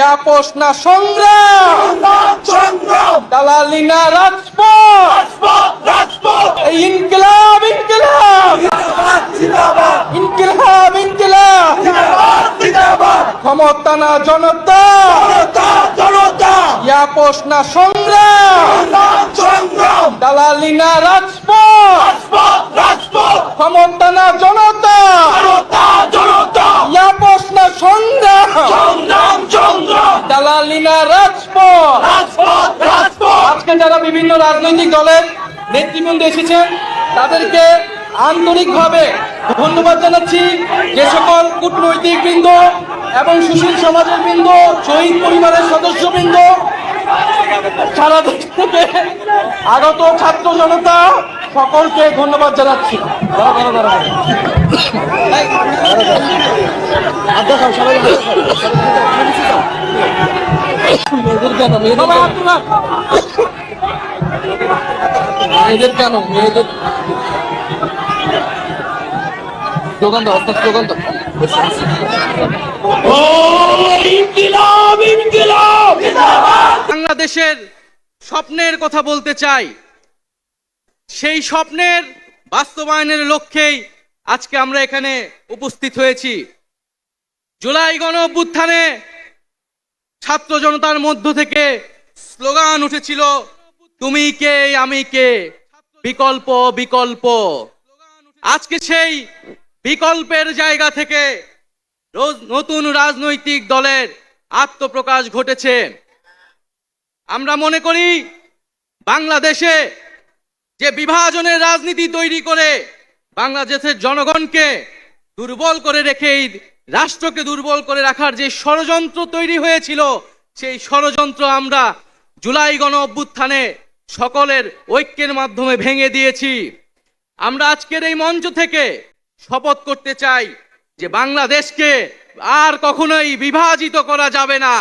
আপোষ না সংগ্রাম, দালালি না রাজপথ, এই ইনকিলাব ইনকিলাব ইনকিলাব ইনকিলাব, ক্ষমতা না জনতা, আপোষ না সংগ্রাম, দালালি না রাজপথ, ক্ষমতা না জনতা, আপোষ না সংগ্রাম, দালালি না রাজপথ। আজকে যারা বিভিন্ন রাজনৈতিক দলের নেতৃবৃন্দ এসেছেন তাদেরকে আন্তরিকভাবে ধন্যবাদ জানাচ্ছি। যে সকল কূটনৈতিক বৃন্দ এবং সুশীল সমাজের বৃন্দ, শহীদ পরিবারের সদস্যবৃন্দ, সারা দেশ থেকে আগত ছাত্র জনতা, সকলকে ধন্যবাদ জানাচ্ছি। মেয়েদের কেন মেয়েদের স্লোগান দাও, স্লোগান দাও। বাংলাদেশের স্বপ্নের কথা বলতে চাই। সেই স্বপ্নের বাস্তবায়নের লক্ষ্যেই আজকে আমরা এখানে উপস্থিত হয়েছি। জুলাই গণ অভ্যুত্থানে ছাত্র জনতার মধ্য থেকে স্লোগান উঠেছিল, তুমি কে আমি কে, বিকল্প বিকল্প। আজকে সেই বিকল্পের জায়গা থেকে নতুন রাজনৈতিক দলের আত্মপ্রকাশ ঘটেছে। আমরা মনে করি বাংলাদেশে যে বিভাজনের রাজনীতি তৈরি করে বাংলাদেশের জনগণকে দুর্বল করে রেখেই রাষ্ট্রকে দুর্বল করে রাখার যে ষড়যন্ত্র তৈরি হয়েছিল, সেই ষড়যন্ত্র আমরা জুলাই গণ অভ্যুত্থানে সকলের ঐক্যের মাধ্যমে ভেঙে দিয়েছি। আমরা আজকের এই মঞ্চ থেকে শপথ করতে চাই যে বাংলাদেশকে আর কখনোই বিভাজিত করা যাবে না।